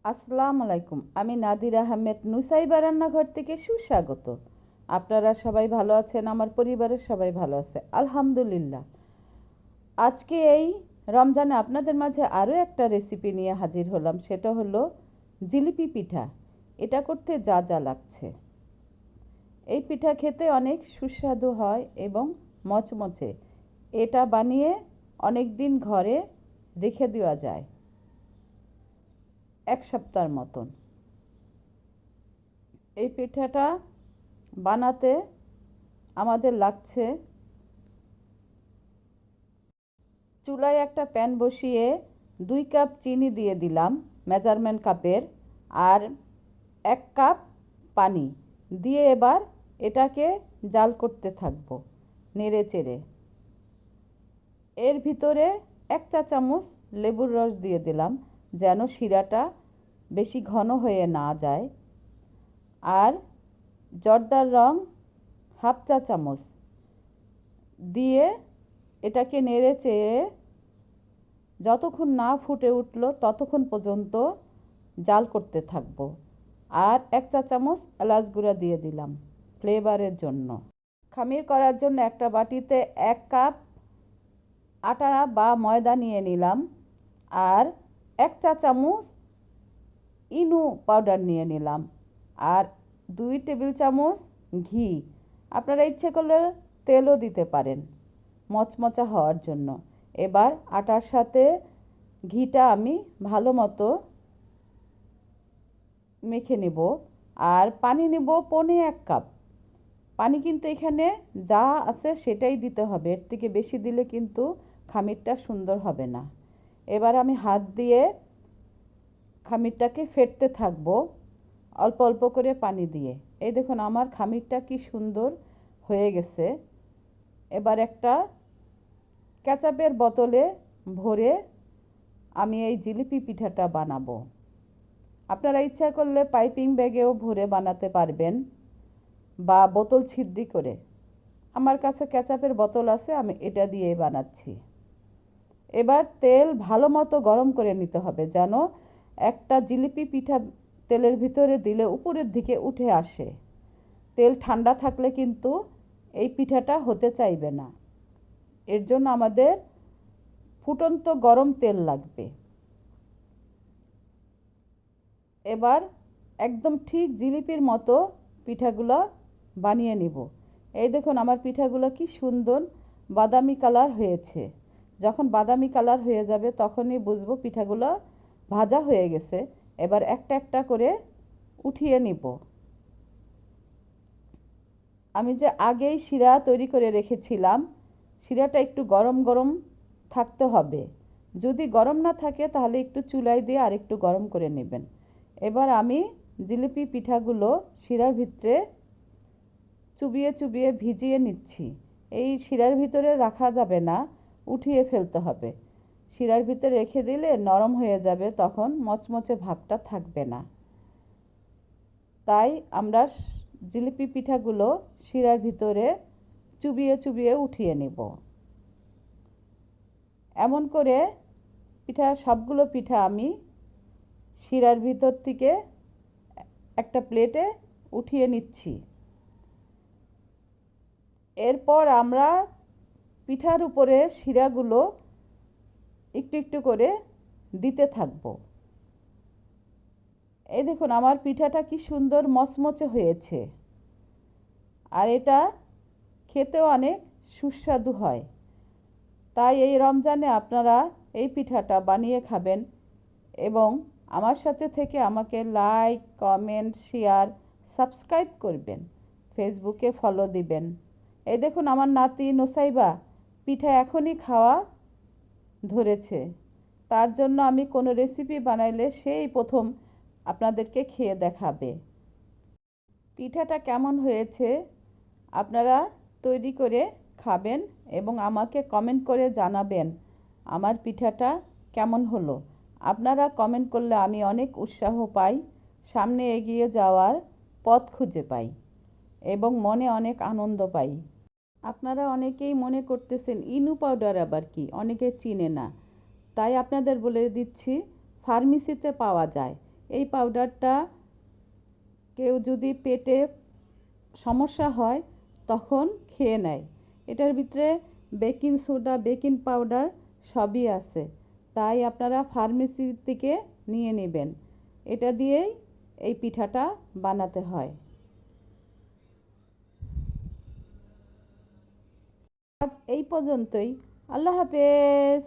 আসসালামু আলাইকুম। আমি নাদির আহমেদ নুসাইবা রান্নাঘর থেকে সুস্বাগত। আপনারা সবাই ভালো আছেন? আমার পরিবারের সবাই ভালো আছে আলহামদুলিল্লাহ। আজকে এই রমজানে আপনাদের মাঝে আরও একটা রেসিপি নিয়ে হাজির হলাম, সেটা হলো জিলিপি পিঠা। এটা করতে যা যা লাগছে, এই পিঠা খেতে অনেক সুস্বাদু হয় এবং মচমচে। এটা বানিয়ে অনেক দিন ঘরে রেখে দেওয়া যায়, এক সপ্তাহের মতন। এই পিঠাটা বানাতে আমাদের লাগছে, চুলায় একটা প্যান বসিয়ে 2 কাপ চিনি দিয়ে দিলাম মেজারমেন্ট কাপের, আর 1 কাপ পানি দিয়ে এবার এটাকে জাল করতে থাকবো নেড়ে চেড়ে। এর ভিতরে 1 চা চামচ লেবুর রস দিয়ে দিলাম যেন শিরাটা বেশি ঘন হয়ে না যায়, আর জর্দার রং 1/2 চা চামচ দিয়ে এটাকে নেড়ে চেড়ে যতক্ষণ না ফুটে উঠলো ততক্ষণ পর্যন্ত জাল করতে থাকবো। আর 1 চা চামচ এলাচ গুঁড়া দিয়ে দিলাম ফ্লেভারের জন্য। খামির করার জন্য একটা বাটিতে 1 কাপ আটা বা ময়দা নিয়ে নিলাম, আর 1 চা চামচ ইনো পাউডার নিয়ে নিলাম, আর 2 টেবিল চামচ ঘি। আপনারা ইচ্ছে করলে তেলও দিতে পারেন মচমচা হওয়ার জন্য। এবার আটার সাথে ঘিটা আমি ভালো মতো মেখে নেব, আর পানি নেব 1.25 কাপ। পানি কিন্তু এখানে যা আছে সেটাই দিতে হবে, এর থেকে বেশি দিলে কিন্তু খামিরটা সুন্দর হবে না। এবার আমি হাত দিয়ে খামিরটাকে ফেটতে থাকবো অল্প অল্প করে পানি দিয়ে। এই দেখুন আমার খামিরটা কি সুন্দর হয়ে গেছে। এবার একটা কেচাপের বোতলে ভরে আমি এই জিলিপি পিঠাটা বানাবো। আপনারা ইচ্ছা করলে পাইপিং ব্যাগেও ভরে বানাতে পারবেন বা বোতল ছিদ্রি করে। আমার কাছে কেচাপের বোতল আছে, আমি এটা দিয়ে বানাচ্ছি। এবার তেল ভালো মতো গরম করে নিতে হবে যেন একটা জিলিপি পিঠা তেলের ভিতরে দিলে উপরের দিকে উঠে আসে। তেল ঠান্ডা থাকলে কিন্তু এই পিঠাটা হতে চাইবে না, এর জন্য আমাদের ফুটন্ত গরম তেল লাগবে। এবার একদম ঠিক জিলিপির মতো পিঠাগুলো বানিয়ে নিব। এই দেখুন আমার পিঠাগুলো কি সুন্দর বাদামি কালার হয়েছে। যখন বাদামি কালার হয়ে যাবে তখনই বুঝবো পিঠাগুলো ভাজা হয়ে গেছে। এবার একটা একটা করে উঠিয়ে নিব। আমি যে আগেই শিরা তৈরি করে রেখেছিলাম, শিরাটা একটু গরম গরম থাকতে হবে। যদি গরম না থাকে তাহলে একটু চুলায় দিয়ে আর একটু গরম করে নেবেন। এবার আমি জিলিপি পিঠাগুলো শিরার ভিতরে চুবিয়ে চুবিয়ে ভিজিয়ে নিচ্ছি। এই শিরার ভিতরে রাখা যাবে না, উঠিয়ে ফেলতে হবে। শিরার ভিতরে রেখে দিলে নরম হয়ে যাবে, তখন মচমচে ভাবটা থাকবে না। তাই আমরা জিলিপি পিঠাগুলো শিরার ভিতরে চুবিয়ে চুবিয়ে উঠিয়ে নেব। এমন করে সবগুলো পিঠা আমি শিরার ভিতর থেকে একটা প্লেটে উঠিয়ে নিচ্ছি। এরপর আমরা পিঠার উপরে শিরাগুলো একটু একটু করে দিতে থাকব। এই দেখুন আমার পিঠাটা কি সুন্দর মচমচে হয়েছে, আর এটা খেতেও অনেক সুস্বাদু হয়। তাই এই রমজানে আপনারা এই পিঠাটা বানিয়ে খাবেন এবং আমার সাথে থেকে আমাকে লাইক, কমেন্ট, শেয়ার, সাবস্ক্রাইব করবেন, ফেসবুকে ফলো দিবেন। এই দেখুন আমার নাতি নুসাইবা পিঠা এখনই খাওয়া ধরেছে। তার জন্য আমি কোনো রেসিপি বানাইলে সেই প্রথম আপনাদেরকে খেয়ে দেখাবে। পিঠাটা কেমন হয়েছে আপনারা তৈরি করে খাবেন এবং আমাকে কমেন্ট করে জানাবেন আমার পিঠাটা কেমন হলো। আপনারা কমেন্ট করলে আমি অনেক উৎসাহ পাই, সামনে এগিয়ে যাওয়ার পথ খুঁজে পাই এবং মনে অনেক আনন্দ পাই। আপনারা অনেকেই মনে করতেছেন ইনু পাউডার আবার কি, অনেকে চিনে না। তাই আপনাদের বলে দিচ্ছি, ফার্মেসিতে পাওয়া যায়। এই পাউডারটা কেউ যদি পেটে সমস্যা হয় তখন খেয়ে নেয়। এটার ভিতরে বেকিং সোডা, বেকিং পাউডার সবই আছে, তাই আপনারা ফার্মেসি থেকে নিয়ে নেবেন। এটা দিয়েই এই পিঠাটা বানাতে হয়। আজ এই পর্যন্তই। আল্লাহ হাফেজ।